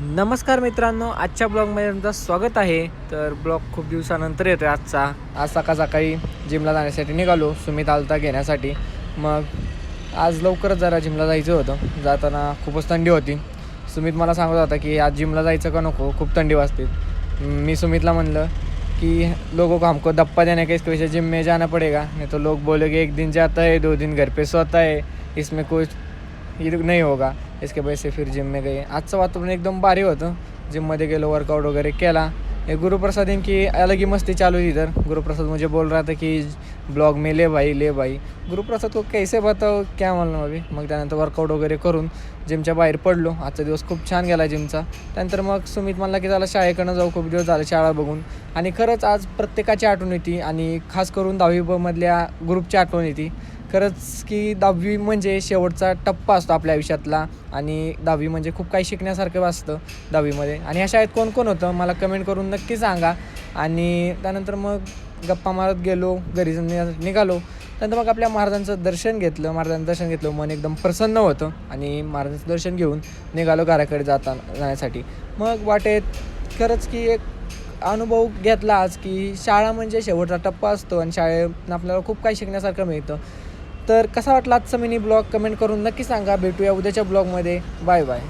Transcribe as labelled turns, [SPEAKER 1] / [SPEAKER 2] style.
[SPEAKER 1] नमस्कार मित्रांनो, आजच्या ब्लॉगमध्ये तुमचं स्वागत आहे. तर ब्लॉग खूप दिवसानंतर येतो आहे आजचा. आज सकाळी जिमला जाण्यासाठी निघालो, सुमित आलता घेण्यासाठी. मग आज लवकरच जरा जिमला जायचं होतं. जाताना खूपच थंडी होती. सुमित मला सांगत होता की आज जिमला जायचं का नको, खूप थंडी वाजते. मी सुमितला म्हणलं कि लोगों को हमको धप्पा देने के इसकी वजह से जिम में जाना पड़ेगा, नहीं तो लोग बोलेंगे एक दिन जाता है 2 दिन घर पे सोता है, इसमें कुछ ये नहीं होगा. इसके वजह से फिर जिम में गए. आजचं वातावरण एकदम भारी होतं. जिममध्ये गेलो, वर्कआउट वगैरह केला. ये गुरुप्रसाद इनकी अलग ही मस्ती चालू थी इधर. गुरुप्रसाद मुझे बोल रहा था कि ब्लॉग में ले भाई. गुरुप्रसाद को कैसे बताओ क्या मालूम अभी. मग त्यानंतर वर्कआउट वगैरे करून जिमच्या बाहेर पडलो. आजचा दिवस खूप छान गेला जिमचा. त्यानंतर मग सुमित म्हणला की त्याला शाळेकडनं जाऊ, खूप दिवस झाले शाळा बघून. आणि खरंच आज प्रत्येकाची आठवण येते आणि खास करून 10वी मधल्या ग्रुपची आठवण येते. खरंच की 10वी म्हणजे शेवटचा टप्पा असतो आपल्या आयुष्यातला. आणि 10वी म्हणजे खूप काही शिकण्यासारखं असतं 10वीमध्ये. आणि ह्या शाळेत कोण कोण होतं मला कमेंट करून नक्की सांगा. आणि त्यानंतर मग गप्पा मारत गेलो, घरी निघालो. त्यानंतर मग आपल्या महाराजांचं दर्शन घेतलं. मन एकदम प्रसन्न होतं आणि महाराजांचं दर्शन घेऊन निघालो घराकडे जाण्यासाठी. मग वाटेत खरंच की एक अनुभव घेतला आज की शाळा म्हणजे शेवटचा टप्पा असतो आणि शाळेत आपल्याला खूप काही शिकण्यासारखं मिळतं. तर कसा वाटला आजचा मिनी ब्लॉग कमेंट करून नक्की सांगा. भेटूया उद्याच्या ब्लॉगमध्ये. Bye bye.